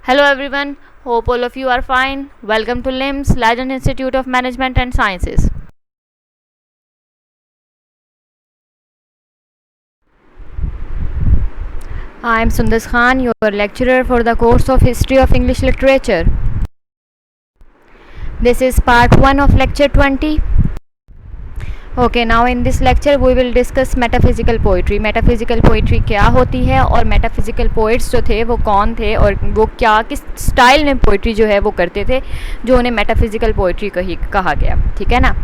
Hello everyone, hope all of you are fine. Welcome to LIMS, Leiden Institute of Management and Sciences. I am Sundas Khan, your lecturer for the course of History of English Literature. This is part 1 of lecture 20. Okay, now in this lecture we will discuss metaphysical poetry. Metaphysical poetry क्या होती है और metaphysical poets जो थे वो कौन थे और वो क्या किस स्टाइल में पोइट्री जो है वो करते थे जो उन्हें metaphysical poetry कहा गया. ठीक है ना.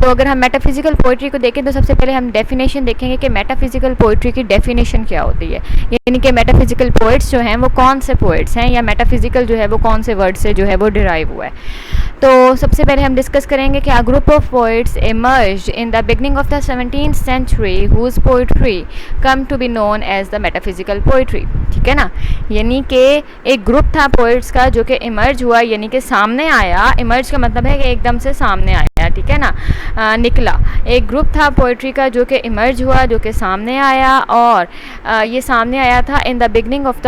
तो अगर हम metaphysical poetry को देखें तो सबसे पहले हम definition देखेंगे कि metaphysical poetry की definition क्या होती है, यानी कि metaphysical poets जो हैं वो कौन से poets हैं या metaphysical जो है वो कौन से word से जो है वो derive हुआ है. तो सबसे पहले हम डिस्कस करेंगे कि a group of poets emerged in the beginning of the 17th century whose poetry come to be known as the metaphysical poetry. ठीक है ना. यानी कि एक ग्रुप था पोइट्स का जो कि इमर्ज हुआ, यानी कि सामने आया. इमर्ज का मतलब है कि एकदम से सामने आया. ठीक है ना. निकला. एक ग्रुप था पोइट्री का जो कि इमर्ज हुआ, जो कि सामने आया और ये सामने आया था in the beginning of the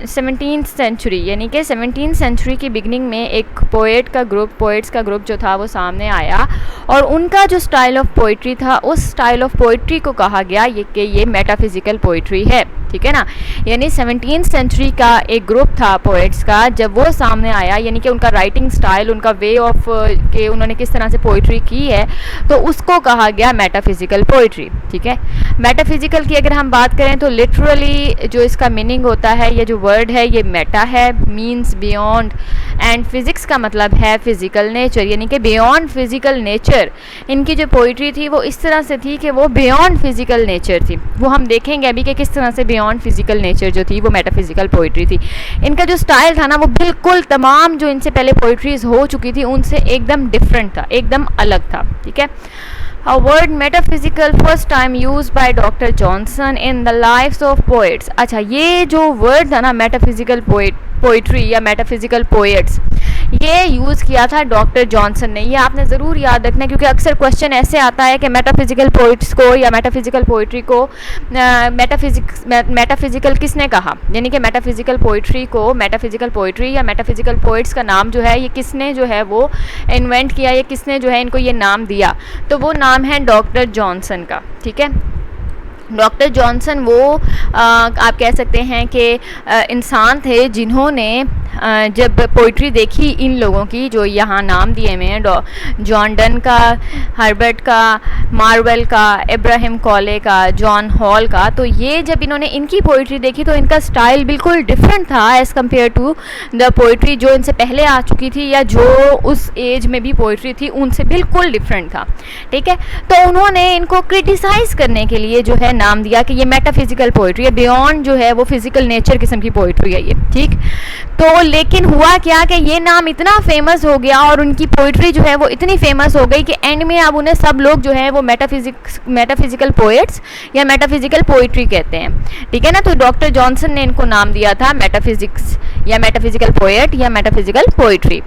17th century, यानी कि 17th सेंचुरी की बिगनिंग में एक पोइट्स का ग्रुप जो था वो सामने आया और उनका जो स्टाइल ऑफ पोइट्री था उस स्टाइल ऑफ पोइट्री को कहा गया कि ये मेटाफिजिकल पोइट्री है. ठीक है ना. यानी 17th सेंचुरी का एक ग्रुप था पोइट्स का, जब वो सामने आया यानी कि उनका राइटिंग स्टाइल, उनका वे ऑफ के उन्होंने किस तरह से पोइट्री की है तो उसको कहा गया मेटाफिजिकल पोइट्री. ठीक है. मेटाफिजिकल की अगर हम बात करें तो लिटरली जो इसका मीनिंग होता है, ये जो वर्ड है ये मेटा है, मीन्स बियॉन्ड, एंड फिजिक्स का मतलब है फिजिकल नेचर, यानी कि बियॉन्ड फिजिकल नेचर. इनकी जो पोइट्री थी वो इस तरह से थी कि वो बियॉन्ड फिजिकल नेचर थी. वो हम देखेंगे अभी कि किस तरह से बियॉन्ड फिजिकल नेचर जो थी वो मेटाफिजिकल पोइट्री थी. इनका जो स्टाइल था ना वो बिल्कुल तमाम जो इनसे पहले पोइट्रीज हो चुकी थी उनसे एकदम डिफरेंट था, एकदम अलग था. ठीक है. A word metaphysical first time used by Dr. Johnson in the lives of poets. अच्छा, ये जो वर्ड था ना मेटाफिजिकल पोइट्री या मेटाफिजिकल पोएट्स, ये यूज़ किया था डॉक्टर जॉनसन ने. ये आपने ज़रूर याद रखना क्योंकि अक्सर क्वेश्चन ऐसे आता है कि मेटाफिजिकल पोइट्स को या मेटाफिजिकल पोइट्री को मेटाफिजिकल किसने कहा, यानी कि मेटाफिजिकल पोइट्री को मेटाफिजिकल पोइट्री या मेटाफिजिकल पोइट्स का नाम जो है ये किसने जो है वो इन्वेंट किया, या किसने जो है इनको ये नाम दिया. तो वो नाम है डॉक्टर जॉनसन का. ठीक है. डॉक्टर जॉनसन वो आप कह सकते हैं कि इंसान थे जिन्होंने जब पोइट्री देखी इन लोगों की जो यहाँ नाम दिए हुए हैं, जॉन डन का, हर्बर्ट का, मार्वेल का, इब्राहिम कॉले का, जॉन हॉल का, तो ये जब इन्होंने इनकी पोइट्री देखी तो इनका स्टाइल बिल्कुल डिफरेंट था as compared to the poetry जो इनसे पहले आ चुकी थी या जो उस एज में भी पोइट्री थी उनसे बिल्कुल डिफरेंट था. ठीक है. तो उन्होंने इनको क्रिटिसाइज़ करने के लिए जो है नाम दिया कि ये मेटाफिजिकल पोइट्री है, बियॉन्ड जो है वो फिजिकल नेचर किस्म की पोइट्री है ये. ठीक. तो लेकिन हुआ क्या कि ये नाम इतना फेमस हो गया और उनकी पोइट्री जो है वो इतनी फेमस हो गई कि एंड में अब उन्हें सब लोग जो है वो मेटाफिजिकल पोएट्स या मेटाफिजिकल पोइट्री कहते हैं. ठीक है ना. तो डॉक्टर जॉनसन ने इनको नाम दिया था मेटाफिजिक्स या मेटाफिजिकल पोएट या मेटाफिजिकल पोइट्री.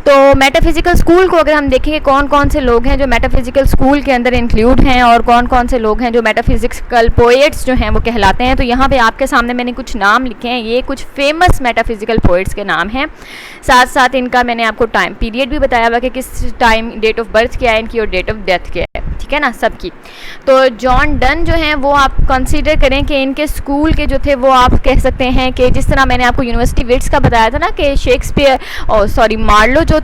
तो मेटाफिजिकल स्कूल को अगर हम देखेंगे कौन कौन से लोग हैं जो मेटाफिजिकल स्कूल के अंदर इंक्लूड हैं और कौन कौन से लोग हैं जो मेटाफिजिकल पोएट्स जो हैं वो कहलाते हैं, तो यहाँ पे आपके सामने मैंने कुछ नाम लिखे हैं. ये कुछ फेमस मेटाफिजिकल पोएट्स के नाम हैं. साथ साथ इनका मैंने आपको टाइम पीरियड भी बताया हुआ कि किस टाइम डेट ऑफ बर्थ क्या है इनकी और डेट ऑफ डेथ क्या है. ठीक है ना. सबकी. तो जॉन डन जो हैं वो आप कंसीडर करें कि इनके स्कूल के जो थे वो आप कह सकते हैं कि जिस तरह मैंने आपको यूनिवर्सिटी विट्स का बताया था ना कि शेक्सपियर और मार्लो जो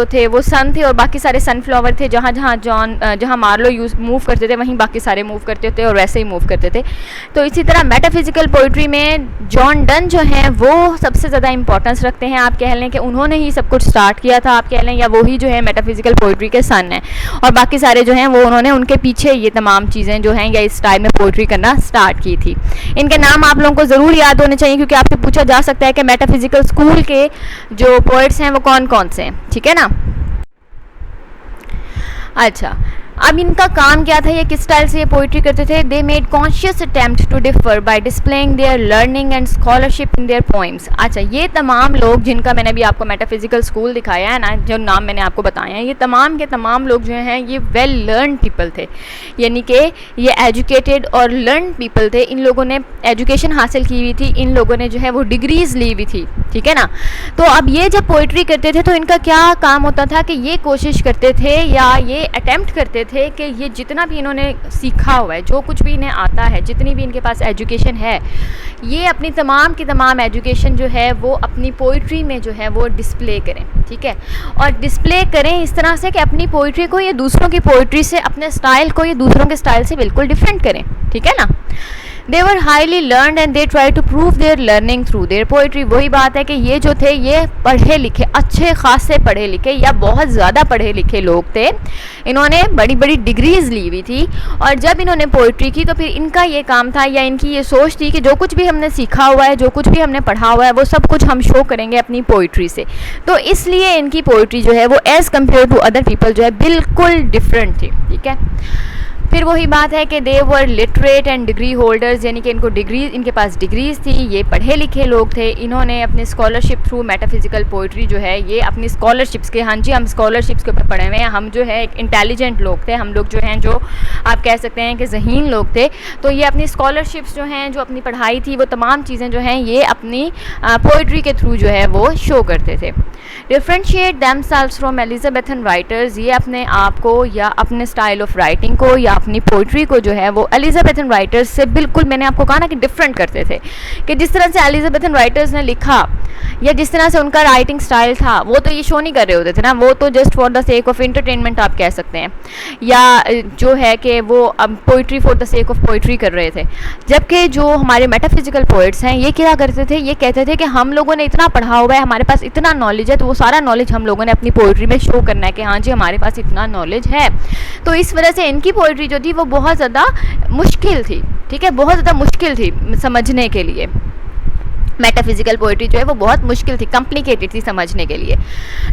थे वो सन थे और बाकी सारे सनफ्लावर थे. जहाँ मार्लो मूव करते थे वहीं बाकी सारे मूव करते थे और वैसे ही मूव करते थे. तो इसी तरह मेटाफिजिकल पोइट्री में जॉन डन जो हैं वो सबसे ज़्यादा इंपॉर्टेंस रखते हैं. आप कह लें कि उन्होंने ही सब कुछ स्टार्ट किया था, आप कह लें, या वही जो है मेटाफिजिकल पोइट्री के सन हैं और बाकी सारे जो हैं वो उन्होंने उनके पीछे ये तमाम चीज़ें जो हैं या इस टाइम में पोइट्री करना स्टार्ट की थी. इनके नाम आप लोगों को ज़रूर याद होने चाहिए क्योंकि आपसे पूछा जा सकता है कि मेटाफिजिकल स्कूल के जो पोइट्स हैं वो कौन कौन से हैं. ठीक है ना. अच्छा, अब इनका काम क्या था, ये किस स्टाइल से ये पोइट्री करते थे? They made conscious attempt to differ by displaying their learning and scholarship in their poems. अच्छा, ये तमाम लोग जिनका मैंने अभी आपको मेटाफिजिकल स्कूल दिखाया है ना, जो नाम मैंने आपको बताया है, ये तमाम के तमाम लोग जो हैं ये वेल लर्न पीपल थे, यानी कि ये एजुकेटेड और लर्न पीपल थे। इन लोगों ने एजुकेशन हासिल की हुई थी, इन लोगों ने जो है वो डिग्रीज़ ली हुई थी, ठीक है ना। तो अब ये जब पोइट्री करते थे तो इनका क्या काम होता था कि ये कोशिश करते थे या ये अटेम्प्ट करते थे कि ये जितना भी इन्होंने सीखा हुआ है, जो कुछ भी इन्हें आता है, जितनी भी इनके पास एजुकेशन है, ये अपनी तमाम की तमाम एजुकेशन जो है वो अपनी पोइट्री में जो है वो डिस्प्ले करें, ठीक है। और डिस्प्ले करें इस तरह से कि अपनी पोइट्री को ये दूसरों की पोइट्री से, अपने स्टाइल को ये दूसरों के स्टाइल से बिल्कुल डिफरेंट करें, ठीक है ना। They were highly learned and they tried to prove their learning through their poetry। वही बात है कि ये जो थे ये पढ़े लिखे, अच्छे खासे पढ़े लिखे या बहुत ज़्यादा पढ़े लिखे लोग थे। इन्होंने बड़ी बड़ी डिग्रीज़ ली हुई थी और जब इन्होंने पोइट्री की तो फिर इनका ये काम था या इनकी ये सोच थी कि जो कुछ भी हमने सीखा हुआ है, जो कुछ भी हमने पढ़ा हुआ है, वो सब कुछ हम शो करेंगे अपनी पोइट्री से। तो इसलिए इनकी पोइट्री जो है वो as compared to other people जो है बिल्कुल डिफरेंट थी, ठीक है। फिर वही बात है कि दे वर लिटरेट एंड डिग्री होल्डर्स, यानी कि इनको डिग्री, इनके पास डिग्रीज़ थी, ये पढ़े लिखे लोग थे। इन्होंने अपने स्कॉलरशिप थ्रू मेटाफिजिकल पोइट्री जो है ये अपनी स्कॉलरशिप्स के, हाँ जी हम स्कॉलरशिप्स के ऊपर पढ़े हुए हैं, हम जो है एक इंटेलिजेंट लोग थे, हम लोग जो हैं जो आप कह सकते हैं कि ज़हीन लोग थे। तो ये अपनी स्कॉलरशिप्स जो हैं, जो अपनी पढ़ाई थी, वो तमाम चीज़ें जो हैं ये अपनी पोइट्री के थ्रू जो है वो शो करते थे। Differentiate themselves from Elizabethan writers, ये अपने आप को या अपने स्टाइल ऑफ राइटिंग को या अपनी पोइट्री को जो है वो एलिजाबेथन राइटर्स से बिल्कुल, मैंने आपको कहा ना कि डिफरेंट करते थे, कि जिस तरह से एलिजाबेथन राइटर्स ने लिखा या जिस तरह से उनका राइटिंग स्टाइल था, वो तो ये शो नहीं कर रहे होते थे ना, वो तो just for the sake of entertainment आप कह सकते हैं, या जो है कि वो अब poetry for the sake of poetry कर रहे थे। जबकि जो हमारे मेटाफिजिकल पोइट्स हैं ये क्या करते थे, ये कहते थे कि हम लोगों ने इतना पढ़ा हुआ है, हमारे पास इतना नॉलेज है, तो वो सारा नॉलेज हम लोगों ने अपनी पोइट्री में शो करना है कि हाँ जी हमारे पास इतना नॉलेज है। तो इस वजह से इनकी पोइट्री जो थी वो बहुत ज़्यादा मुश्किल थी, ठीक है, बहुत ज़्यादा मुश्किल थी समझने के लिए। मेटाफिजिकल पोइट्री जो है वो बहुत मुश्किल थी, कॉम्प्लिकेटेड थी समझने के लिए।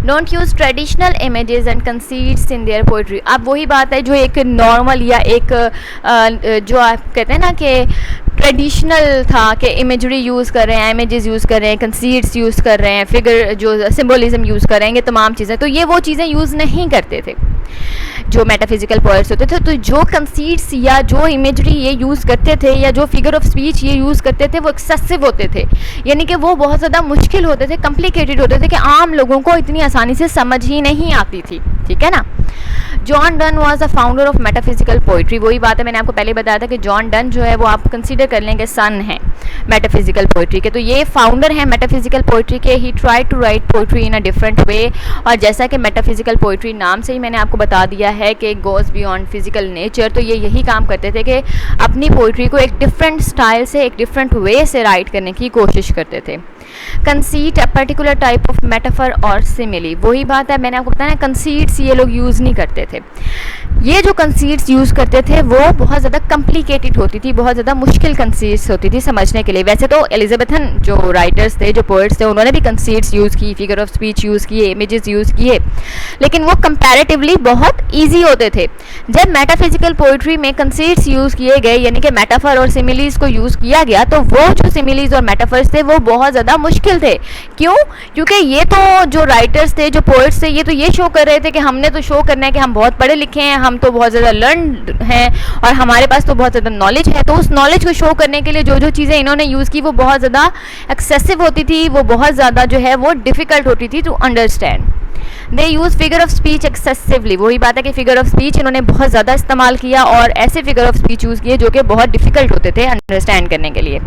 Don't use traditional images and conceits in their poetry. अब वही बात है जो एक नॉर्मल या एक जो आप कहते हैं ना कि ट्रेडिशनल था कि इमेजरी यूज़ कर रहे हैं, इमेजेस यूज़ कर रहे हैं, कंसीट्स यूज़ कर रहे हैं, फिगर जो सिम्बोलिज्म यूज़ कर रहे हैं, ये तमाम चीज़ें, तो ये वो चीज़ें यूज़ नहीं करते थे जो मेटाफिजिकल पोइट्स होते थे। तो जो कंसीट्स या जो इमेजरी ये यूज़ करते थे या जो फिगर ऑफ स्पीच ये यूज़ करते थे वो एक्सेसिव होते थे, यानी कि वो बहुत ज़्यादा मुश्किल होते थे, कॉम्प्लिकेटेड होते थे कि आम लोगों को इतनी आसानी से समझ ही नहीं आती थी, ठीक है ना। John Donne was the founder of metaphysical poetry. वही बात है, मैंने आपको पहले बताया था कि जॉन डन जो है वो आप कंसीडर कर लेंगे सन हैं मेटाफिजिकल पोइट्री के, तो ये फाउंडर हैं मेटाफिजिकल पोइट्री के। He try to write poetry in a different way, और जैसा कि मेटाफिजिकल पोइट्री नाम से ही मैंने आपको बता दिया है कि गोज़ बियॉन्ड फिजिकल नेचर, तो ये यही काम करते थे कि अपनी पोइट्री को एक डिफरेंट स्टाइल से, एक डिफरेंट वे से राइट करने की कोशिश करते थे। Conceit a particular type of metaphor और सिमिली, वही बात है मैंने आपको बताया, कंसीट्स ये लोग यूज़ नहीं करते थे। ये जो कंसीट्स यूज़ करते थे वो बहुत ज़्यादा कॉम्प्लिकेटेड होती थी, बहुत ज़्यादा मुश्किल कंसीट्स होती थी समझने के लिए। वैसे तो एलिजाबेथन जो राइटर्स थे, जो पोइट्स थे, उन्होंने भी कंसीट्स यूज़ की, फिगर ऑफ स्पीच यूज़ किए, इमेजेस यूज़ किए, लेकिन वो कंपैरेटिवली बहुत ईजी होते थे। जब मेटाफिजिकल पोइट्री में कंसीट्स यूज़ किए गए, यानी कि मेटाफर और सिमिलीज़ को यूज़ किया गया, तो वो जो सिमिलीज़ और मेटाफर्स थे वो बहुत ज़्यादा मुश्किल थे। क्यों? क्योंकि ये तो जो राइटर्स थे, जो पोइट्स थे, ये तो ये शो कर रहे थे कि हमने तो शो करना है कि हम बहुत पढ़े लिखे हैं, हम तो बहुत ज़्यादा लर्नड हैं और हमारे पास तो बहुत ज़्यादा नॉलेज है। तो उस नॉलेज को शो करने के लिए जो जो चीज़ें इन्होंने यूज़ की वो बहुत ज़्यादा एक्सेसिव होती थी, वो बहुत ज़्यादा जो है वो डिफ़िकल्ट होती थी to understand. They use figure of speech excessively, वही बात है कि फिगर ऑफ स्पीच इन्होंने बहुत ज़्यादा इस्तेमाल किया और ऐसे फिगर ऑफ स्पीच यूज़ किए जो कि बहुत डिफ़िकल्ट होते थे अंडरस्टैंड करने के लिए।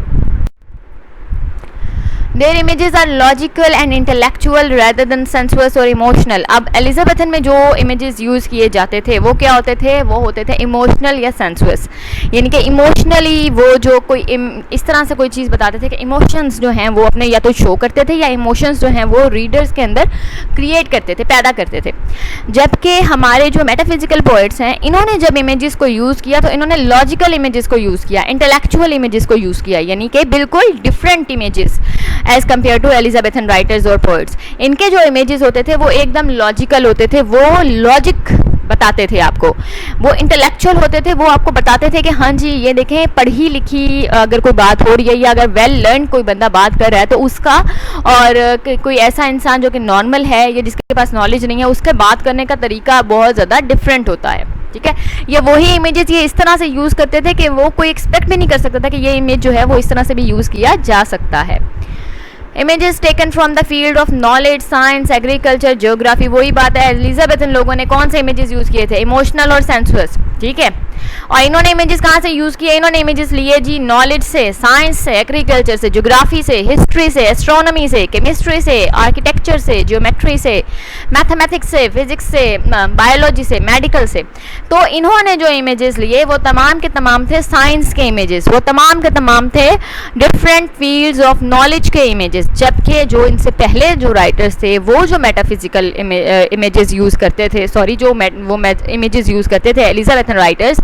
Their images are logical and intellectual rather than sensuous or emotional। अब एलिजाबेथन में जो इमेजेस यूज़ किए जाते थे वो क्या होते थे? वो होते थे इमोशनल या सेंसुअस, यानी कि इमोशनली वो जो कोई इस तरह से कोई चीज़ बताते थे कि इमोशंस जो हैं वो अपने या तो शो करते थे या इमोशंस जो हैं वो रीडर्स के अंदर क्रिएट करते थे, पैदा करते थे। जबकि हमारे जो मेटाफिजिकल पोइट्स हैं, इन्होंने जब इमेजेस को यूज़ किया तो इन्होंने लॉजिकल इमेजेस को यूज़ किया, इंटेलेक्चुअल इमेजेस को यूज़ किया, यानी कि बिल्कुल different images as compared to Elizabethan writers और पोइट्स। इनके जो इमेजेस होते थे वो एकदम लॉजिकल होते थे, वो लॉजिक बताते थे आपको, वो इंटेलेक्चुअल होते थे, वो आपको बताते थे कि हाँ जी ये देखें पढ़ी लिखी अगर कोई बात हो रही है या अगर वेल लर्न कोई बंदा बात कर रहा है तो उसका, और कोई ऐसा इंसान जो कि नॉर्मल है या जिसके पास नॉलेज नहीं है, उसके बात करने का तरीका बहुत ज़्यादा डिफरेंट होता है। ठीक है, ये वही इमेजेस ये इस तरह से यूज़ करते थे कि वो कोई एक्सपेक्ट भी नहीं कर सकता था कि ये इमेज जो है वो इस तरह से भी यूज़ किया जा सकता है। Images taken from the field of knowledge, science, agriculture, geography, वही बात है एलिजाबेथन लोगों ने कौन से इमेजेस यूज़ किए थे, इमोशनल और सेंसुअस। ठीक है, और इन्होंने इमेजेस कहाँ से यूज़ किए, इन्होंने इमेजेस लिए जी नॉलेज से, साइंस से, एग्रीकल्चर से, ज्योग्राफी से, हिस्ट्री से, एस्ट्रोनॉमी से, केमिस्ट्री से, आर्किटेक्चर से, ज्योमेट्री से, मैथमेटिक्स से, फिजिक्स से, बायोलॉजी से, मेडिकल से। तो इन्होंने जो इमेजेस लिए वो तमाम के तमाम थे साइंस के इमेजेस, वो तमाम के तमाम थे डिफरेंट फील्ड्स ऑफ नॉलेज के इमेजेस। जबकि जो इनसे पहले जो राइटर्स थे वो जो मेटाफिजिकल इमेजेस यूज़ करते थे, सॉरी जो वो इमेजेस यूज़ करते थे एलिजाबेथन राइटर्स,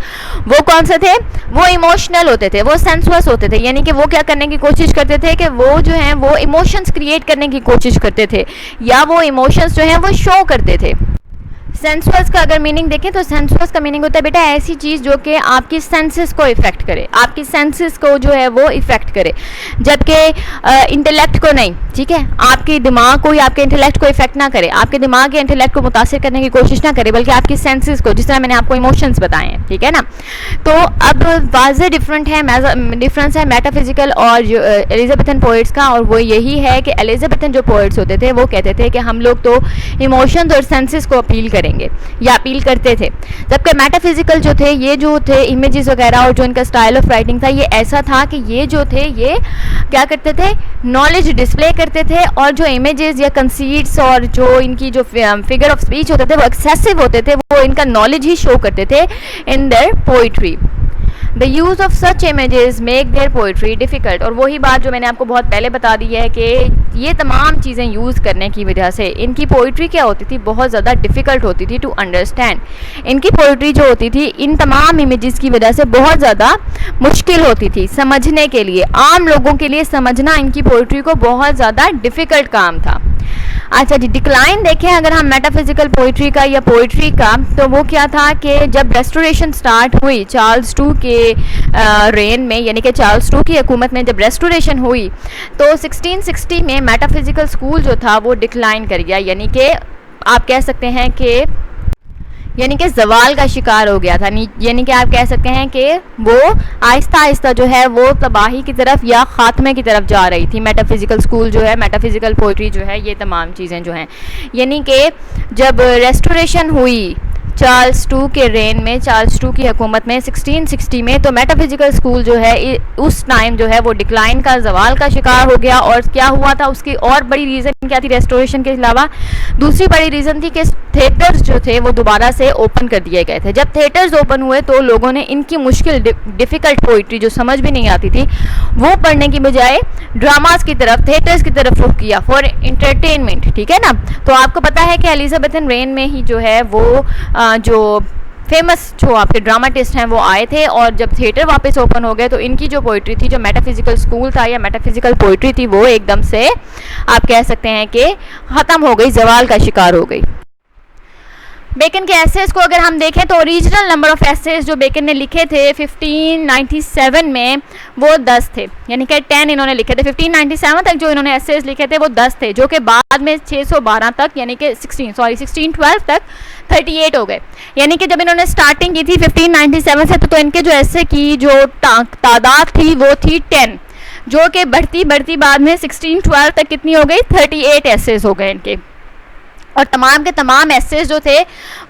वो कौन से थे, वो इमोशनल होते थे, वो सेंसुअस होते थे, यानी कि वो क्या करने की कोशिश करते थे कि वो जो है वो इमोशंस क्रिएट करने की कोशिश करते थे या वो इमोशंस जो हैं वो शो करते थे। सेंसुअस का अगर मीनिंग देखें तो सेंसुअस का मीनिंग होता है बेटा ऐसी चीज़ जो कि आपकी सेंसेस को इफेक्ट करे, आपकी सेंसेस को जो है वो इफेक्ट करे, जबकि इंटेलेक्ट को नहीं। ठीक है, आपके दिमाग को या आपके इंटेलेक्ट को इफेक्ट ना करे, आपके दिमाग या इंटेलेक्ट को मुतासिर करने की कोशिश ना करे, बल्कि आपकी सेंसेस को, जिस तरह मैंने आपको इमोशंस बताए हैं। ठीक है ना, तो अब वाज़े डिफरेंस है मेटाफिजिकल और एलिजाबेथन पोइट्स का, और वो यही है कि एलिजाबेथन जो पोइट्स होते थे वो कहते थे कि हम लोग तो इमोशंस और सेंसेस को अपील करेंगे या अपील करते थे, जबकि मेटाफिजिकल जो थे ये जो थे इमेजेस वगैरह और जो इनका स्टाइल ऑफ राइटिंग था ये ऐसा था कि ये जो थे ये क्या करते थे, नॉलेज डिस्प्ले करते थे, और जो इमेजेस या कंसीट्स और जो इनकी जो फिगर ऑफ स्पीच होते थे वो एक्सेसिव होते थे, वो इनका नॉलेज ही शो करते थे in their poetry. The use of such images make their poetry difficult, और वही बात जो मैंने आपको बहुत पहले बता दी है कि ये तमाम चीज़ें यूज़ करने की वजह से इनकी पोइट्री क्या होती थी, बहुत ज़्यादा डिफ़िकल्ट होती थी टू अंडरस्टैंड। इनकी पोइट्री जो होती थी इन तमाम इमेजेस की वजह से बहुत ज़्यादा मुश्किल होती थी समझने के लिए, आम लोगों के लिए समझना इनकी पोइट्री को बहुत ज़्यादा डिफ़िकल्ट काम था। अच्छा जी, डिक्लाइन देखें अगर हम मेटाफिजिकल पोइट्री का या पोइट्री का, तो वो क्या था कि जब रेस्टोरेशन स्टार्ट हुई चार्ल्स टू के रेन में, यानी कि चार्ल्स टू की हुकूमत में जब रेस्टोरेशन हुई तो 1660 में मेटाफिजिकल स्कूल जो था वो डिक्लाइन कर गया, यानी कि आप कह सकते हैं कि जवाल का शिकार हो गया था, यानी कि आप कह सकते हैं कि वो आहिस्ता आहिस्ता जो है वो तबाही की तरफ या ख़ात्मे की तरफ जा रही थी। मेटाफिजिकल स्कूल जो है, मेटाफिजिकल पोइट्री जो है, ये तमाम चीज़ें जो हैं, यानी कि जब रेस्टोरेशन हुई चार्ल्स टू के रेन में, चार्ल्स टू की हुकूमत में 1660 में, तो मेटाफिजिकल स्कूल जो है उस टाइम जो है वो डिक्लाइन का, जवाल का शिकार हो गया। और क्या हुआ था उसकी और बड़ी रीज़न क्या थी रेस्टोरेशन के अलावा, दूसरी बड़ी रीज़न थी कि थिएटर्स जो थे वो दोबारा से ओपन कर दिए गए थे। जब थिएटर्स ओपन हुए तो लोगों ने इनकी मुश्किल डिफ़िकल्ट पोइट्री जो समझ भी नहीं आती थी वो पढ़ने की बजाय ड्रामास की तरफ, थिएटर्स की तरफ रुख किया फॉर इंटरटेनमेंट। ठीक है ना, तो आपको पता है कि एलिजाबेथन रेन में ही जो है वो जो फेमस जो आपके ड्रामाटिस्ट हैं वो आए थे, और जब थिएटर वापस ओपन हो गए तो इनकी जो पोइट्री थी, जो मेटाफिजिकल स्कूल था या मेटाफिजिकल पोइट्री थी, वो एकदम से आप कह सकते हैं कि ख़त्म हो गई, जवाल का शिकार हो गई। बेकन के एसेज को अगर हम देखें तो ओरिजिनल नंबर ऑफ एसेज जो बेकन ने लिखे थे 1597 में वो 10 थे, यानी कि 10 इन्होंने लिखे थे। 1597 तक जो इन्होंने एसेज लिखे थे वो 10 थे, जो कि बाद में 612 तक, यानी कि 1612 तक 38 हो गए। यानी कि जब इन्होंने स्टार्टिंग की थी 1597 से तो इनके जो ऐसे की जो तादाद थी वो थी 10, जो कि बढ़ती बढ़ती बाद में 1612 तक कितनी हो गई, 38 एसेज हो गए इनके। और तमाम के तमाम एसेज जो थे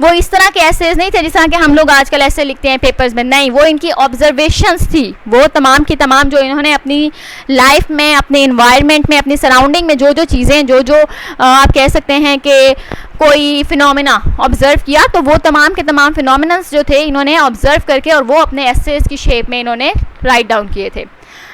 वो इस तरह के एसेज नहीं थे जिस तरह के हम लोग आजकल ऐसे लिखते हैं पेपर्स में, नहीं, वो इनकी ऑब्जर्वेशंस थी। वो तमाम की तमाम जो इन्होंने अपनी लाइफ में, अपने इन्वायरमेंट में, अपनी सराउंडिंग में जो जो चीज़ें जो आप कह सकते हैं कि कोई फिनोमेना ऑब्जर्व किया, तो वो तमाम के तमाम फिनोमेनन्स जो थे इन्होंने ऑब्जर्व करके और वो अपने एसेज की शेप में इन्होंने राइट डाउन किए थे।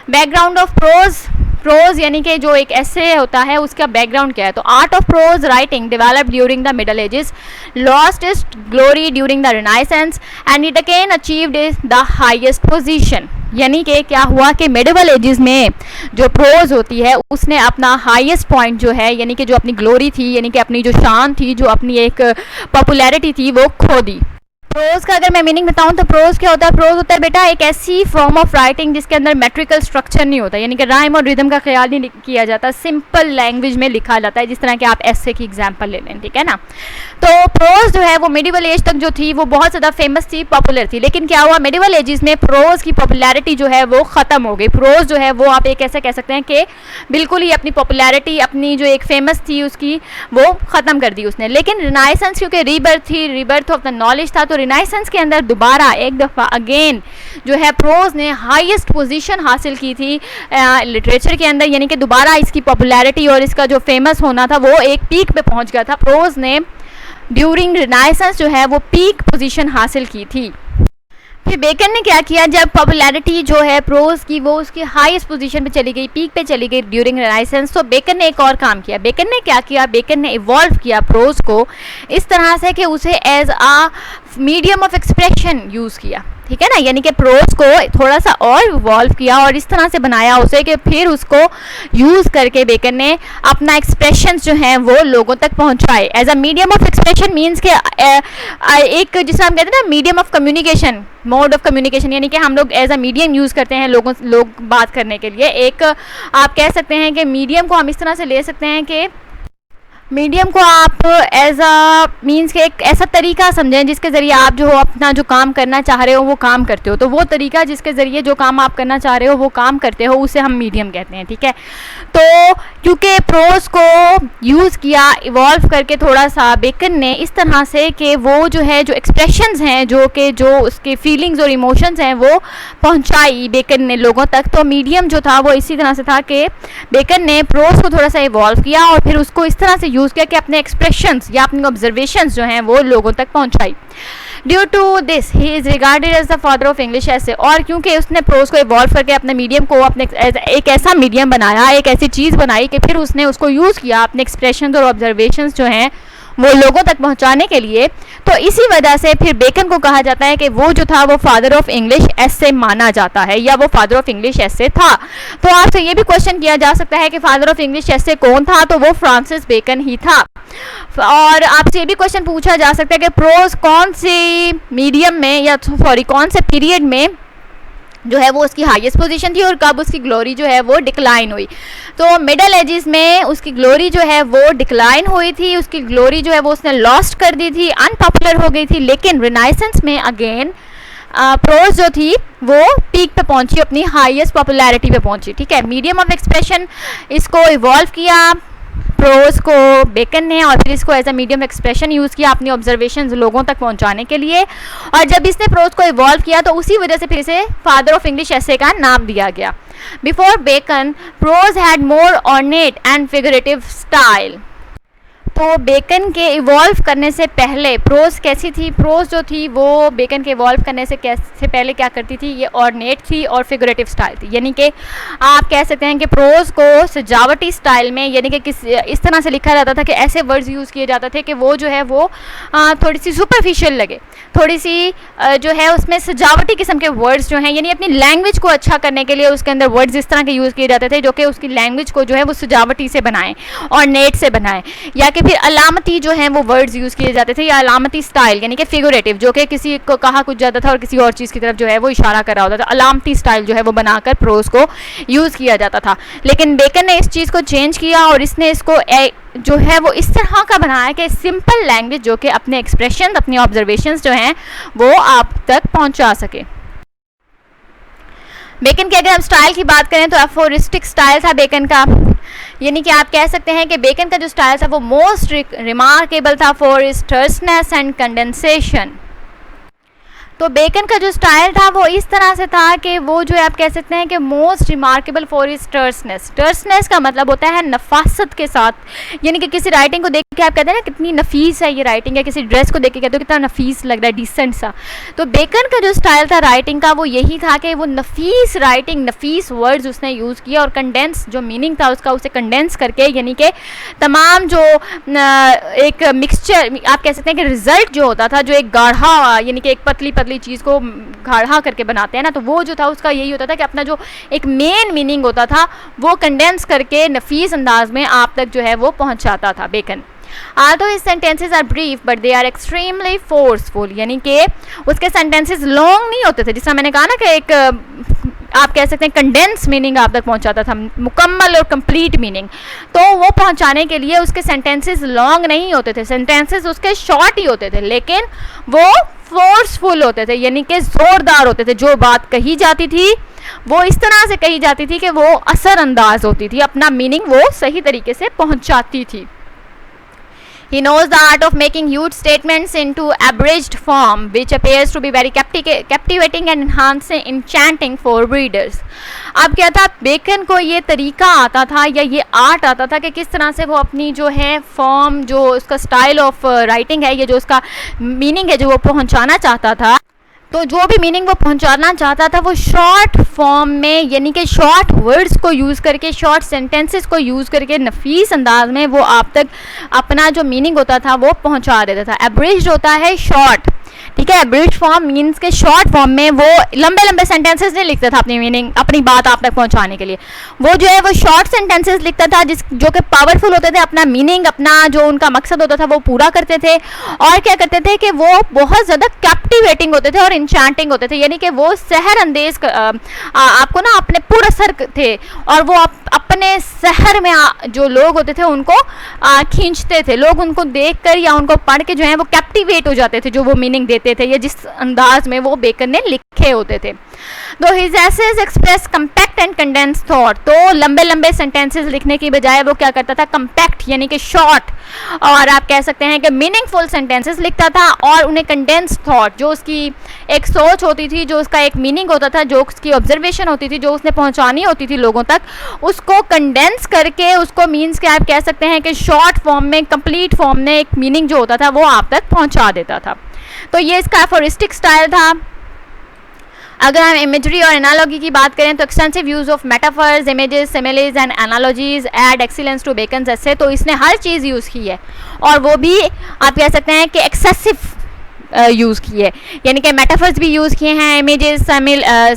बैकग्राउंड ऑफ प्रोज प्रोज यानी कि जो एक ऐसे होता है उसका बैकग्राउंड क्या है। तो art of pros writing developed during the middle edges, lost its glory during the renaissance and it again achieved the highest position. यानी कि क्या हुआ कि मिडिवल एजेस में जो प्रोज होती है उसने अपना हाईएस्ट पॉइंट जो है, यानी कि जो अपनी ग्लोरी थी, यानी कि अपनी जो शान थी, जो अपनी एक पॉपुलैरिटी थी, वो खो दी। प्रोज का अगर मैं मीनिंग बताऊं तो प्रोज क्या होता है? प्रोज होता है बेटा एक ऐसी फॉर्म ऑफ राइटिंग जिसके अंदर मेट्रिकल स्ट्रक्चर नहीं होता, यानी कि राइम और रिदम का ख्याल नहीं किया जाता, सिंपल लैंग्वेज में लिखा जाता है, जिस तरह के आप एसे की एग्जांपल ले लें, ठीक है ना। तो प्रोज जो है वो मिडिवल एज तक जो थी वो बहुत ज़्यादा फेमस थी, पॉपुलर थी, लेकिन क्या हुआ मिडिवल एजेस में प्रोज की पॉपुलैरिटी जो है वो ख़त्म हो गई। प्रोज जो है वो आप एक ऐसा कह सकते हैं कि बिल्कुल ही अपनी पॉपुलैरिटी, अपनी जो एक फेमस थी उसकी, वो ख़त्म कर दी उसने। लेकिन रिनाइसेंस क्योंकि रीबर्थ थी, रीबर्थ ऑफ द नॉलेज था, तो रिनाइसेंस के अंदर दोबारा एक दफ़ा अगेन जो है प्रोज ने हाईएस्ट पोजीशन हासिल की थी लिटरेचर के अंदर, यानी कि दोबारा इसकी पॉपुलैरिटी और इसका जो फेमस होना था वो एक पीक पे पहुंच गया था। प्रोज ने ड्यूरिंग रिनाइसेंस जो है वो पीक पोजीशन हासिल की थी। फिर बेकन ने क्या किया, जब पॉपुलैरिटी जो है प्रोज की वो उसकी हाईएस्ट पोजीशन पे चली गई, पीक पे चली गई ड्यूरिंग रिनाइसेंस, तो बेकन ने एक और काम किया। बेकन ने क्या किया, बेकन ने इवॉल्व किया प्रोज को इस तरह से कि उसे as a medium of expression use किया, ठीक है ना, यानी कि प्रोज को थोड़ा सा और इवॉल्व किया और इस तरह से बनाया उसे कि फिर उसको यूज़ करके बेकन ने अपना एक्सप्रेशंस जो हैं वो लोगों तक पहुंचाए। As a medium of expression means के एक जिसे हम कहते हैं ना medium of communication, mode of communication, यानी कि हम लोग एज अ मीडियम यूज़ करते हैं लोग बात करने के लिए। एक आप कह सकते हैं कि मीडियम को हम इस तरह से ले सकते हैं कि मीडियम को आप एज अ मीन्स के एक ऐसा तरीका समझें जिसके ज़रिए आप जो अपना जो काम करना चाह रहे हो वो काम करते हो, तो वो तरीका जिसके ज़रिए जो काम आप करना चाह रहे हो वो काम करते हो उसे हम मीडियम कहते हैं, ठीक है। तो क्योंकि प्रोज को यूज़ किया इवॉल्व करके थोड़ा सा बेकन ने इस तरह से कि वो जो है जो एक्सप्रेशंस हैं जो उसके फीलिंग्स और इमोशंस हैं वो पहुंचाई बेकन ने लोगों तक, तो मीडियम जो था वो इसी तरह से था कि बेकन ने प्रोज को थोड़ा सा इवॉल्व किया और फिर उसको इस तरह से यूज़ किया कि अपने एक्सप्रेशंस या अपनी ऑब्जर्वेशंस जो हैं वो लोगों तक पहुंचाई। Due to this he is regarded as the father of English ऐसे, और क्योंकि उसने प्रोज को इवॉल्व करके अपने मीडियम को अपने एक ऐसा मीडियम बनाया, एक ऐसी चीज़ बनाई कि फिर उसने उसको यूज़ किया अपने एक्सप्रेशंस और ऑब्जर्वेशंस जो हैं वो लोगों तक पहुंचाने के लिए, तो इसी वजह से फिर बेकन को कहा जाता है कि वो जो था वो फादर ऑफ इंग्लिश ऐसे माना जाता है या वो फादर ऑफ इंग्लिश ऐसे था। तो आपसे ये भी क्वेश्चन किया जा सकता है कि फादर ऑफ इंग्लिश ऐसे कौन था, तो वो फ्रांसिस बेकन ही था। और आपसे ये भी क्वेश्चन पूछा जा सकता है कि प्रोज कौन सी मीडियम में या सॉरी कौन से पीरियड में जो है वो उसकी हाईएस्ट पोजीशन थी और कब उसकी ग्लोरी जो है वो डिक्लाइन हुई। तो मिडल एजेस में उसकी ग्लोरी जो है वो डिक्लाइन हुई थी, उसकी ग्लोरी जो है वो उसने लॉस्ट कर दी थी, अनपॉपुलर हो गई थी। लेकिन रिनाइसेंस में अगेन प्रोज जो थी वो पीक पे पहुंची, अपनी हाईएस्ट पॉपुलैरिटी पे पहुंची, ठीक है। मीडियम ऑफ एक्सप्रेशन इसको इवॉल्व किया प्रोज को बेकन ने और फिर इसको as a medium expression use किया अपनी ऑब्जर्वेशंस लोगों तक पहुंचाने के लिए, और जब इसने प्रोज को इवॉल्व किया तो उसी वजह से फिर इसे फादर ऑफ इंग्लिश ऐसे का नाम दिया गया। Before Bacon prose had more ornate and figurative style. तो बेकन के इवॉल्व करने से पहले प्रोज कैसी थी? प्रोज जो थी वो बेकन के इवॉल्व करने से पहले क्या करती थी, ये ऑर्नेट थी और फिगरेटिव स्टाइल थी, यानी कि आप कह सकते हैं कि प्रोज को सजावटी स्टाइल में, यानी कि इस तरह से लिखा जाता था कि ऐसे वर्ड्स यूज़ किए जाते थे कि वो जो है वो थोड़ी सी सुपरफिशियल लगे, थोड़ी सी जो है उसमें सजावटी किस्म के वर्ड्स जो हैं, यानी अपनी लैंग्वेज को अच्छा करने के लिए उसके अंदर वर्ड्स इस तरह के यूज़ किए जाते थे जो कि उसकी लैंग्वेज को जो है वो सजावटी से बनाएं, ऑर्नेट से बनाएं, या कि फिर अलामती जो हैं वो वर्ड्स यूज़ किए जाते थे, या अलामती स्टाइल यानी कि फिगरेटिव, जो कि किसी को कहा कुछ जाता था और किसी और चीज़ की तरफ जो है वो इशारा कर रहा होता था, अलामती स्टाइल जो है वो बनाकर प्रोज को यूज़ किया जाता था। लेकिन बेकन ने इस चीज़ को चेंज किया और इसने इसको जो है वो इस तरह का बनाया कि सिंपल लैंग्वेज जो कि अपने एक्सप्रेशन, अपनी ऑब्जर्वेशंस जो हैं वो आप तक पहुँचा सके। बेकन की अगर हम स्टाइल की बात करें तो एफोरिस्टिक स्टाइल था बेकन का, यानी कि आप कह सकते हैं कि बेकन का जो स्टाइल था वो मोस्ट रिमार्केबल था फॉर इट्स टर्सनेस एंड कंडेंसेशन। तो बेकन का जो स्टाइल था वो इस तरह से था कि वो जो है आप कह सकते हैं कि मोस्ट रिमार्केबल फॉर इज टर्सनेस। टर्सनेस का मतलब होता है नफासत के साथ, यानी कि किसी राइटिंग को देख के आप कहते हैं ना कितनी नफीस है ये राइटिंग है, किसी ड्रेस को देख के कहते हो कितना नफीस लग रहा है, डिसेंट सा। तो बेकन का जो स्टाइल था राइटिंग का वो यही था कि वो नफीस राइटिंग, नफीस वर्ड्स उसने यूज़ किया और कंडेंस जो मीनिंग था उसका उसे कंडेंस करके, यानी कि तमाम जो एक मिक्सचर आप कह सकते हैं कि रिजल्ट जो होता था, जो एक गाढ़ा यानी कि एक पतली पतली चीज़ को गाढ़ा करके बनाते हैं ना, तो वो जो था उसका यही होता था कि अपना जो एक मेन मीनिंग होता था वो कंडेंस करके नफीस अंदाज में आप तक जो है वो पहुंचाता था bacon. Although his sentences are brief, but they are extremely forceful, यानी कि उसके sentences long नहीं होते थे, जिसका मैंने कहा ना कि एक आप कह सकते हैं कंडेंस मीनिंग आप तक पहुंचाता था, मुकम्मल और कंप्लीट मीनिंग। तो वो पहुंचाने के लिए उसके सेंटेंसेस लॉन्ग नहीं होते थे, सेंटेंसेस उसके शॉर्ट ही होते थे, लेकिन वो फोर्सफुल होते थे, यानी कि ज़ोरदार होते थे। जो बात कही जाती थी वो इस तरह से कही जाती थी कि वो असरअंदाज होती थी, अपना मीनिंग वो सही तरीके से पहुंचाती थी। He knows the art of making huge statements into abridged form, which appears to be very captivating and enchanting for readers. अब क्या था, बेकन को ये तरीका आता था या ये आर्ट आता था कि किस तरह से वो अपनी जो है फॉर्म, जो उसका स्टाइल ऑफ राइटिंग है, या जो उसका मीनिंग है जो वो पहुंचाना चाहता था, तो जो भी मीनिंग वो पहुंचाना चाहता था वो शॉर्ट फॉर्म में, यानी कि शॉर्ट वर्ड्स को यूज़ करके, शॉर्ट सेंटेंसेस को यूज़ करके नफीस अंदाज में वो आप तक अपना जो मीनिंग होता था वो पहुंचा देता था। एब्रिज्ड होता है शॉर्ट, ठीक है। एब्रिज्ड फॉर्म मीन्स के शॉर्ट फॉर्म में वो लंबे लंबे सेंटेंसेस नहीं लिखता था अपनी मीनिंग, अपनी बात आप तक पहुंचाने के लिए। वो जो है वो शॉर्ट सेंटेंसेस लिखता था जो कि पावरफुल होते थे, अपना मीनिंग, अपना जो उनका मकसद होता था वो पूरा करते थे। और क्या करते थे कि वो बहुत ज़्यादा कैप्टिवेटिंग होते थे और इंचैंटिंग होते थे, यानी कि वो सहर अंदेज आपको ना अपने पुरअसर थे, और वो अपने शहर में जो लोग होते थे उनको खींचते थे। लोग उनको देखकर या उनको पढ़ के जो है वो कैप्टिवेट हो जाते थे, जो वो मीनिंग देते थे या जिस अंदाज में वो बेकन ने लिखे होते थे। Though his essays express compact and condensed thought, तो लंबे लंबे सेंटेंसेस लिखने की बजाय वो क्या करता था, कंपैक्ट यानी कि शॉर्ट, और आप कह सकते हैं कि मीनिंगफुल सेंटेंसेस लिखता था, और उन्हें कंडेंस्ड थॉट, जो उसकी एक सोच होती थी, जो उसका एक मीनिंग होता था, जो उसकी ऑब्जर्वेशन होती थी, जो उसने पहुंचानी होती थी लोगों तक, उसको कंडेंस करके उसको मीन्स के आप कह सकते हैं कि शॉर्ट फॉर्म में, कंप्लीट फॉर्म में एक मीनिंग जो होता था वो आप तक पहुंचा देता था। तो ये इसका एफोरिस्टिक स्टाइल था। अगर हम इमेजरी और एनालॉजी की बात करें तो extensive use of metaphors, images, similes and analogies add excellence to Bacon's essay. तो इसने हर चीज़ यूज़ की है, और वो भी आप कह सकते हैं कि एक्सेसिव यूज़ की है, यानी कि मेटाफर्स भी यूज़ किए हैं, इमेजेस,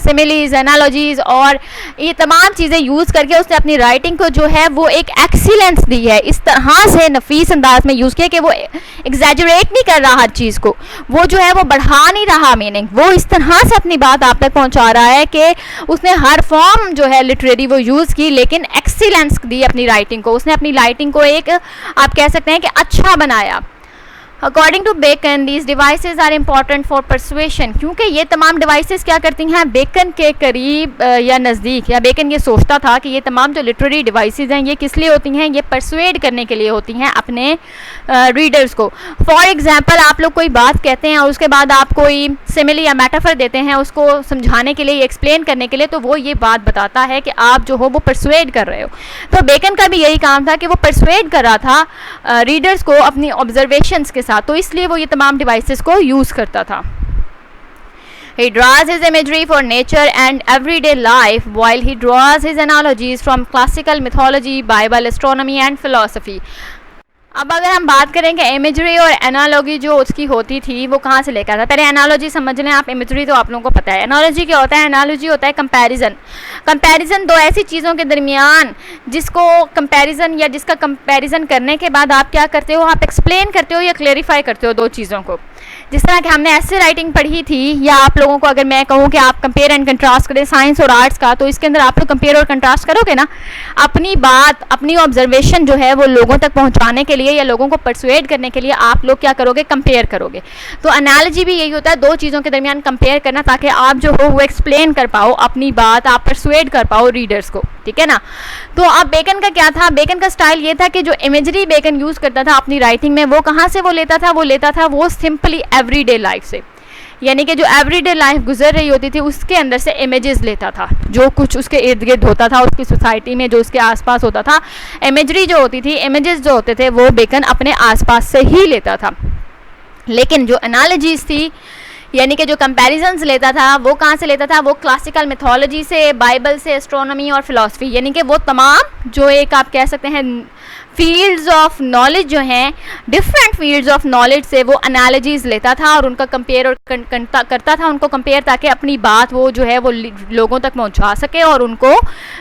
सिमिलीज, एनालॉजीज, और ये तमाम चीज़ें यूज़ करके उसने अपनी राइटिंग को जो है वो एक एक्सीलेंस दी है, इस तरह से नफीस अंदाज में यूज़ किया कि वो एग्जैजरेट नहीं कर रहा हर चीज़ को, वो जो है वो बढ़ा नहीं रहा मीनिंग, वो इस तरह से अपनी बात आप तक पहुँचा रहा है कि उसने हर फॉर्म जो है लिटरेरी वो यूज़ की, लेकिन एक्सीलेंस दी अपनी राइटिंग को। उसने अपनी राइटिंग को एक आप कह सकते हैं कि अच्छा बनाया। According to Bacon, these devices are important for persuasion, क्योंकि ये तमाम डिवाइसेस क्या करती हैं, बेकन के करीब या नज़दीक, या बेकन ये सोचता था कि ये तमाम जो लिटरेरी डिवाइसेस हैं ये किस लिए होती हैं, ये परसुएड करने के लिए होती हैं अपने रीडर्स को। फॉर एग्जांपल, आप लोग कोई बात कहते हैं और उसके बाद आप कोई सिमिली या मेटाफर देते हैं उसको समझाने के लिए, एक्सप्लेन करने के लिए, तो वो ये बात बताता है कि आप जो हो वो परसुएड कर रहे हो। तो बेकन का भी यही काम था कि वो परसुएड कर रहा था रीडर्स को अपनी ऑब्जर्वेशंस के साथ, तो इसलिए वो ये तमाम डिवाइसेस को यूज़ करता था। He draws his imagery for nature and everyday life while he draws his analogies from classical mythology, Bible, astronomy and philosophy. अब अगर हम बात करें कि इमेजरी और एनालॉजी जो उसकी होती थी वो कहाँ से लेकर था, पहले एनालॉजी समझ लें आप। इमेजरी तो आप लोगों को पता है, एनालॉजी क्या होता है। एनालॉजी होता है कंपैरिजन। कंपैरिजन दो ऐसी चीज़ों के दरमियान जिसको कंपैरिजन या जिसका कंपैरिजन करने के बाद आप क्या करते हो, आप एक्सप्लेन करते हो या क्लेरिफाई करते हो दो चीज़ों को। जिस तरह कि हमने ऐसे राइटिंग पढ़ी थी, या आप लोगों को अगर मैं कहूँ कि आप कंपेयर एंड कंट्रास्ट करें साइंस और आर्ट्स का, तो इसके अंदर आप लोग कंपेयर और कंट्रास्ट करोगे ना, अपनी बात, अपनी ऑब्जर्वेशन जो है वो लोगों तक पहुँचाने के लिए या लोगों को परसुएड करने के लिए आप लोग क्या करोगे, कंपेयर करोगे। तो एनालॉजी भी यही होता है, दो चीज़ों के दरमियान कंपेयर करना, ताकि आप जो हो वो एक्सप्लेन कर पाओ अपनी बात, आप परसुएड कर पाओ रीडर्स को, ठीक है ना। तो अब बेकन का क्या था, बेकन का स्टाइल ये था कि जो इमेजरी बेकन यूज़ करता था अपनी राइटिंग में, वो कहाँ से वो लेता था वो सिंपली एवरीडे लाइफ से, यानी कि जो एवरीडे लाइफ गुजर रही होती थी उसके अंदर से इमेजेस लेता था, जो कुछ उसके इर्द गिर्द होता था, उसकी सोसाइटी में जो उसके आसपास होता था, इमेजरी जो होती थी, इमेजेस जो होते थे, वो बेकन अपने आसपास से ही लेता था। लेकिन जो एनालॉजीज थी, यानी कि जो कंपैरिजन्स लेता था, वो कहाँ से लेता था? वो क्लासिकल मिथोलॉजी से, बाइबल से, एस्ट्रोनॉमी और फिलॉसफी, यानी कि वो तमाम जो एक आप कह सकते हैं फील्ड्स ऑफ नॉलेज जो हैं, डिफरेंट फील्ड्स ऑफ नॉलेज से वो एनालॉजीज लेता था और उनका कंपेयर और करता था, उनको कंपेयर, ताकि अपनी बात वो जो है वो लोगों तक पहुंचा सके और उनको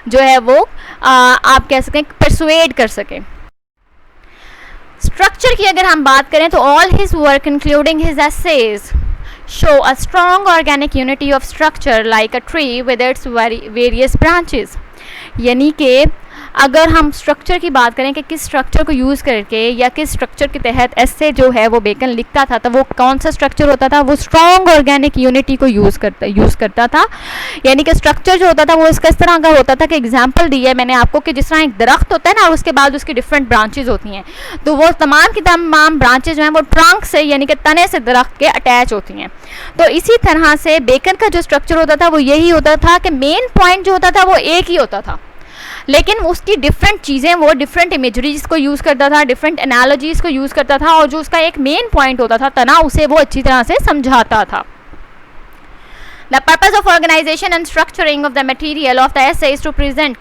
जो है वो आप कह सकें परसुएड कर सके। स्ट्रक्चर की अगर हम बात करें तो all his work including his essays show a strong organic unity of structure like a tree with its various branches। यानी कि अगर हम स्ट्रक्चर की बात करें कि किस स्ट्रक्चर को यूज़ करके या किस स्ट्रक्चर के तहत ऐसे जो है वो बेकन लिखता था, तो वो कौन सा स्ट्रक्चर होता था? वो स्ट्रॉन्ग ऑर्गेनिक यूनिटी को यूज़ करता था। यानी कि स्ट्रक्चर जो होता था वो इस तरह का होता था कि एग्जाम्पल दी है मैंने आपको कि जिस तरह एक दरख्त होता है ना और उसके बाद उसकी डिफरेंट ब्रांचेज होती हैं, तो वो तमाम की तमाम ब्रांचेज जो हैं वो ट्रंक से यानी कि तने से दरख्त के अटैच होती हैं। तो इसी तरह से बेकन का जो स्ट्रक्चर होता था वो यही होता था कि मेन पॉइंट जो होता था वो एक ही होता था, लेकिन उसकी डिफरेंट चीज़ें, वो डिफरेंट इमेजरीज को यूज़ करता था, डिफरेंट एनालॉजीज़ को यूज़ करता था, और जो उसका एक मेन पॉइंट होता था तना, उसे वो अच्छी तरह से समझाता था। The purpose of organisation and structuring of the material of the essay is to present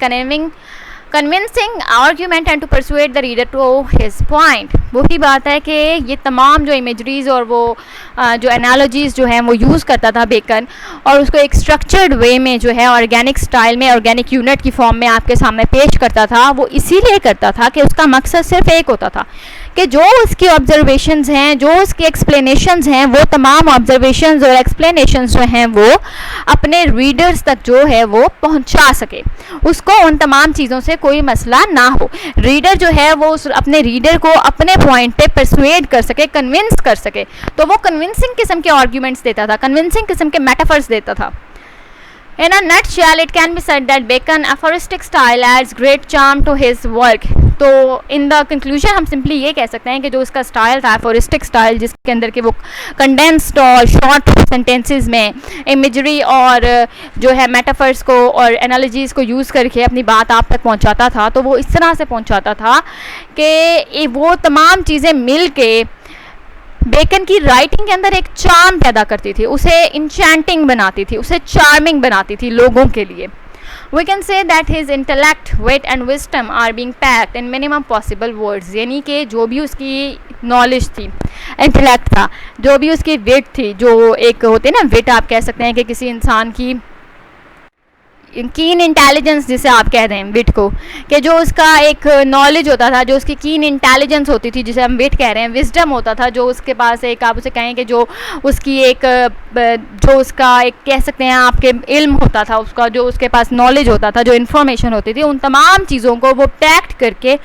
convincing argument and to persuade the reader to his point. वही बात है कि ये तमाम जो इमेजरीज और वो जो एनालॉजीज़ जो हैं वो यूज़ करता था बेकन, और उसको एक स्ट्रक्चर्ड वे में जो है ऑर्गेनिक स्टाइल में, ऑर्गेनिक यूनिट की फॉर्म में आपके सामने पेश करता था। वो इसीलिए करता था कि उसका मकसद सिर्फ एक होता था कि जो उसकी ऑब्जर्वेशंस हैं, जो उसकी एक्सप्लेनेशंस हैं, वो तमाम ऑब्जर्वेशंस और एक्सप्लेनेशंस जो हैं वो अपने रीडर्स तक जो है वो पहुंचा सके, उसको उन तमाम चीज़ों से कोई मसला ना हो, रीडर जो है वो अपने रीडर को अपने पॉइंट पे परसुएड कर सके, कन्विंस कर सके। तो वो कन्विंसिंग किस्म के आर्ग्यूमेंट्स देता था, कन्विंसिंग किस्म के मेटाफर्स देता था। In a nutshell, it can be said that Bacon aphoristic style adds great charm to his work। तो इन द कंक्लूजन हम सिंपली ये कह सकते हैं कि जो उसका स्टाइल था एफोरिस्टिक स्टाइल, जिसके अंदर के वो कंडेंस्ड और शॉर्ट सेंटेंसेस में इमेजरी और जो है मेटाफर्स को और एनालॉजीज़ को यूज़ करके अपनी बात आप तक पहुंचाता था, तो वो इस तरह से पहुंचाता था कि वो तमाम चीज़ें मिल के बेकन की राइटिंग के अंदर एक चार्म पैदा करती थी, उसे इंचैंटिंग बनाती थी, उसे चार्मिंग बनाती थी लोगों के लिए। We can say that his intellect, wit and wisdom are being packed in minimum possible words। यानी कि जो भी उसकी नॉलेज थी, इंटेलेक्ट था, जो भी उसकी विट थी, जो एक होते ना विट, आप कह सकते हैं कि किसी इंसान की कीन इंटेलिजेंस जिसे आप कह रहे हैं विट को, कि जो उसका एक नॉलेज होता था, जो उसकी कीन इंटेलिजेंस होती थी जिसे हम विट कह रहे हैं, विजडम होता था, जो उसके पास एक आप उसे कहें कि जो उसकी एक जो उसका एक कह सकते हैं आपके इल्म होता था, उसका जो उसके पास नॉलेज होता था, जो इन्फॉर्मेशन होती थी, उन तमाम चीज़ों को वो पैक्ट करके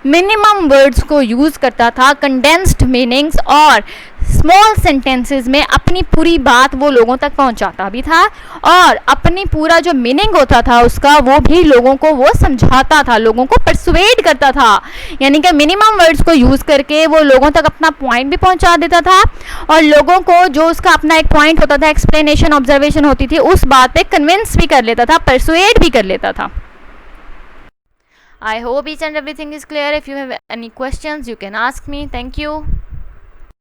मिनिमम वर्ड्स को यूज़ करता था, कंडेंस्ड मीनिंग्स और स्मॉल सेंटेंसेस में अपनी पूरी बात वो लोगों तक पहुंचाता भी था, और अपनी पूरा जो मीनिंग होता था उसका वो भी लोगों को वो समझाता था, लोगों को परसुएड करता था। यानी कि मिनिमम वर्ड्स को यूज़ करके वो लोगों तक अपना पॉइंट भी पहुंचा देता था, और लोगों को जो उसका अपना एक पॉइंट होता था, एक्सप्लेनेशन, ऑब्जर्वेशन होती थी, उस बात पे कन्विंस भी कर लेता था, परसुएड भी कर लेता था। I hope each and everything is clear. If you have any questions, you can ask me. Thank you.